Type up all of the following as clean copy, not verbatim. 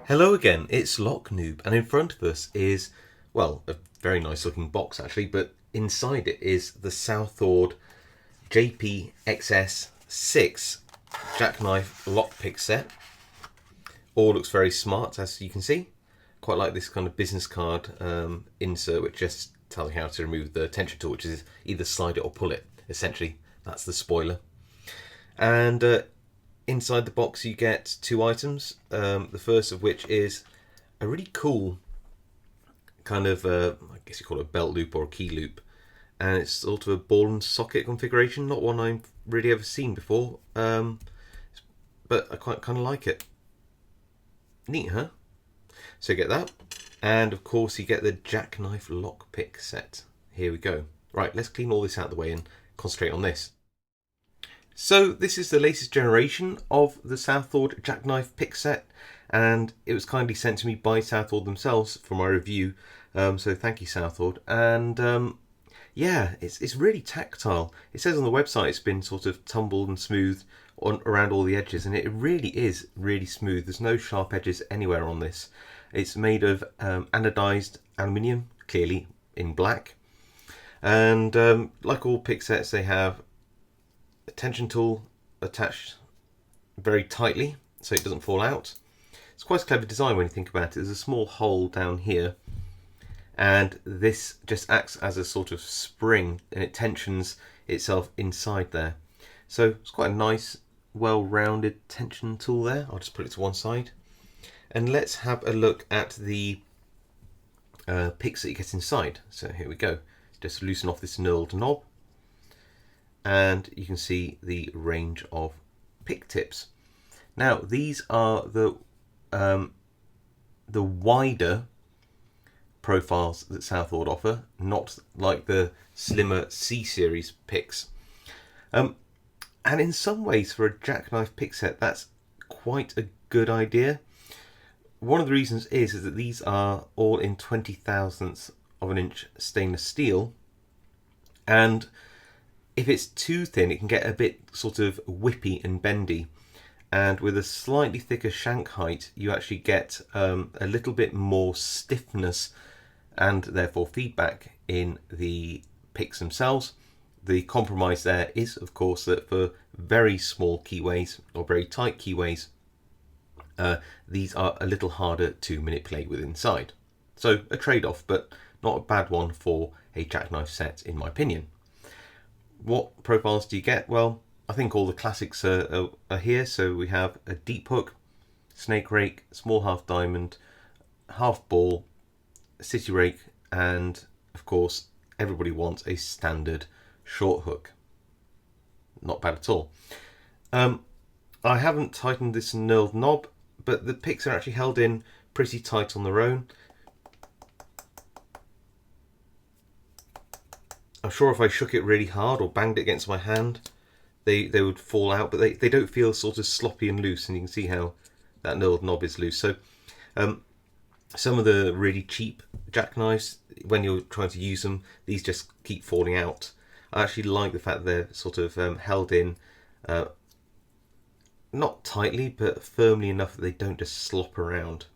Hello again, it's Lock Noob, and in front of us is, well, a very nice looking box actually, but inside it is the SouthOrd JPXS-6 Jackknife lockpick set. All looks very smart, as you can see. Quite like this kind of business card insert, which just tells you how to remove the tension tool, which is either slide it or pull it. Essentially, that's the spoiler. And inside the box you get two items, the first of which is a really cool kind of, I guess you call it a belt loop or a key loop, and it's sort of a ball and socket configuration, not one I've really ever seen before, but I quite kind of like it. Neat, huh? So you get that, and of course you get the Jackknife lockpick set. Here we go. Right, let's clean all this out of the way and concentrate on this. So this is the latest generation of the SouthOrd Jackknife pick set, and it was kindly sent to me by SouthOrd themselves for my review. So thank you, SouthOrd. And yeah, it's really tactile. It says on the website it's been sort of tumbled and smooth around all the edges, and it really is really smooth. There's no sharp edges anywhere on this. It's made of anodized aluminium, clearly in black, and like all pick sets, they have a tension tool attached very tightly so it doesn't fall out. It's quite a clever design when you think about it. There's a small hole down here, and this just acts as a sort of spring, and it tensions itself inside there. So it's quite a nice, well-rounded tension tool there. I'll just put it to one side, and let's have a look at the picks that you get inside. So here we go. Just loosen off this knurled knob, and you can see the range of pick tips. Now these are the wider profiles that SouthOrd offer, not like the slimmer C series picks. And in some ways, for a Jackknife pick set, that's quite a good idea. One of the reasons is that these are all in 20 thousandths of an inch stainless steel, and if it's too thin, it can get a bit sort of whippy and bendy. And with a slightly thicker shank height, you actually get a little bit more stiffness and therefore feedback in the picks themselves. The compromise there is, of course, that for very small keyways or very tight keyways, these are a little harder to manipulate with inside. So a trade-off, but not a bad one for a Jackknife set, in my opinion. What profiles do you get? Well, I think all the classics are here. So we have a deep hook, snake rake, small half diamond, half ball, city rake, and of course everybody wants a standard short hook. Not bad at all. I haven't tightened this knurled knob, but the picks are actually held in pretty tight on their own. I'm sure if I shook it really hard or banged it against my hand, they would fall out, but they don't feel sort of sloppy and loose, and you can see how that knurled knob is loose. So some of the really cheap jackknives, when you're trying to use them, these just keep falling out. I actually like the fact they're sort of held in, not tightly, but firmly enough that they don't just slop around.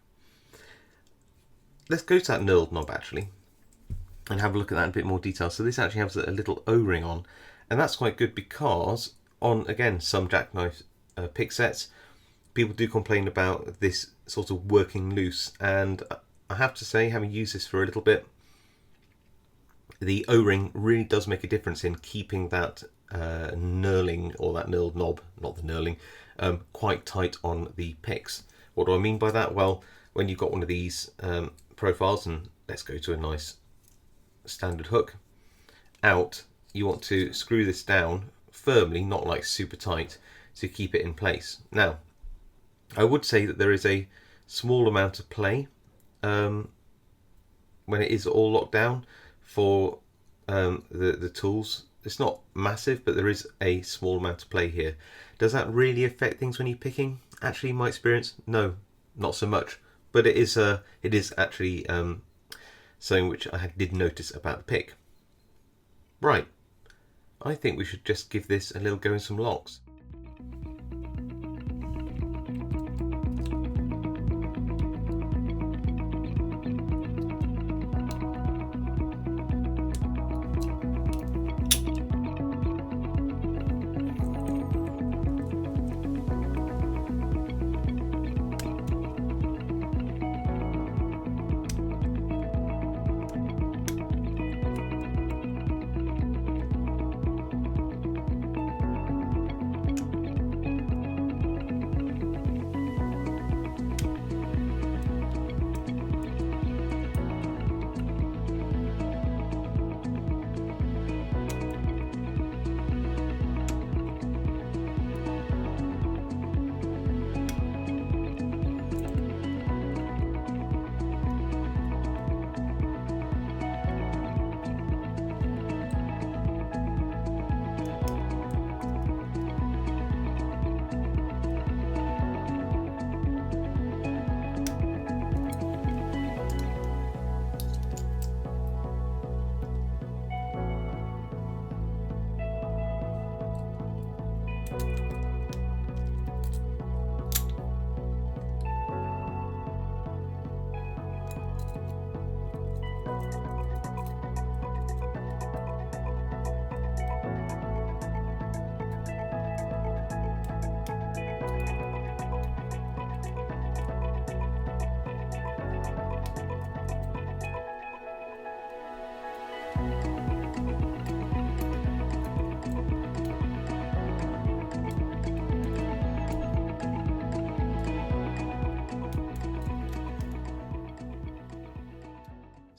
Let's go to that knurled knob actually and have a look at that in a bit more detail. So this actually has a little O-ring on, and that's quite good because on, again, some Jackknife pick sets, people do complain about this sort of working loose, and I have to say, having used this for a little bit, the O-ring really does make a difference in keeping that knurling, or that knurled knob, not the knurling, quite tight on the picks. What do I mean by that? Well, when you've got one of these profiles, and let's go to a nice standard hook out, you want to screw this down firmly, not like super tight, to keep it in place. Now, I would say that there is a small amount of play when it is all locked down for the tools. It's not massive, but there is a small amount of play here. Does that really affect things when you're picking? Actually, in my experience, no, not so much. But it is actually something which I did notice about the pick. Right, I think we should just give this a little go in some locks.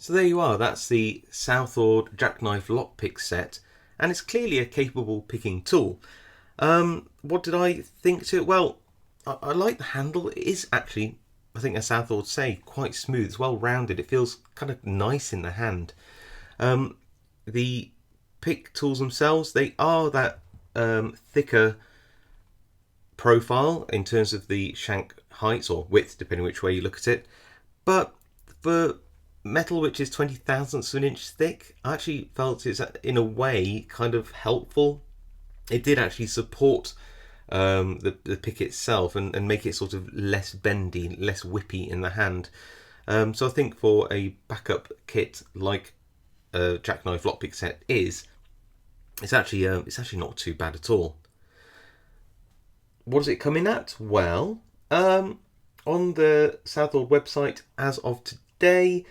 So there you are, that's the SouthOrd Jackknife lockpick set, and it's clearly a capable picking tool. What did I think to it? Well, I like the handle. It is actually, I think as SouthOrd say, quite smooth. It's well rounded. It feels kind of nice in the hand. The pick tools themselves, they are that thicker profile in terms of the shank height or width, depending which way you look at it. But for metal which is 20 thousandths of an inch thick, I actually felt it's in a way kind of helpful. It did actually support the pick itself and make it sort of less bendy, less whippy in the hand. So I think for a backup kit like a Jackknife lockpick set is, it's actually not too bad at all. What does it come in at? Well, on the SouthOrd website as of today,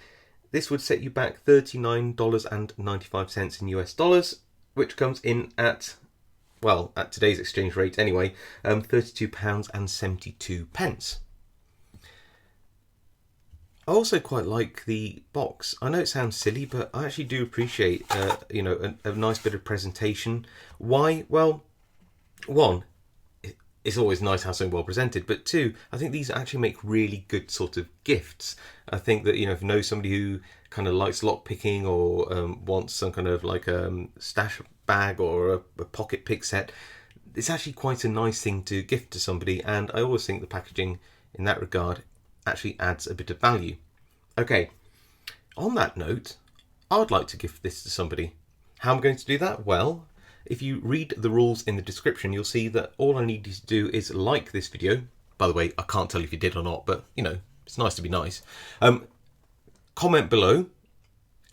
this would set you back $39.95 in US dollars, which comes in at, well, at today's exchange rate anyway, £32.72. I also quite like the box. I know it sounds silly, but I actually do appreciate, a nice bit of presentation. Why? Well, one, it's always nice to have something well presented, but two, I think these actually make really good sort of gifts. I think that, if you know somebody who kind of likes lock picking or wants some kind of like stash bag or a pocket pick set, it's actually quite a nice thing to gift to somebody, and I always think the packaging in that regard actually adds a bit of value. Okay, on that note, I'd like to gift this to somebody. How am I going to do that? Well, if you read the rules in the description, you'll see that all I need you to do is like this video. By the way, I can't tell if you did or not, but it's nice to be nice. Comment below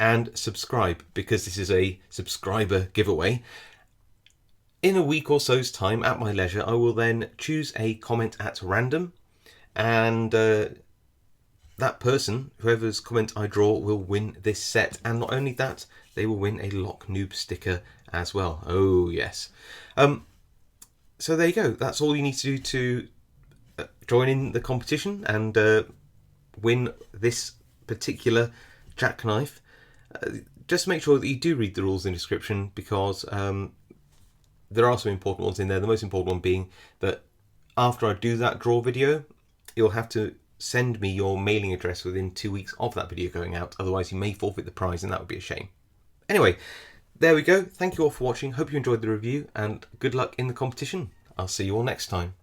and subscribe, because this is a subscriber giveaway. In a week or so's time, at my leisure, I will then choose a comment at random, and that person, whoever's comment I draw, will win this set. And not only that, they will win a Lock Noob sticker as well. Oh yes. So there you go. That's all you need to do to join in the competition and win this particular Jackknife. Just make sure that you do read the rules in the description, because there are some important ones in there. The most important one being that after I do that draw video, you'll have to send me your mailing address within 2 weeks of that video going out. Otherwise you may forfeit the prize, and that would be a shame. Anyway, there we go. Thank you all for watching. Hope you enjoyed the review, and good luck in the competition. I'll see you all next time.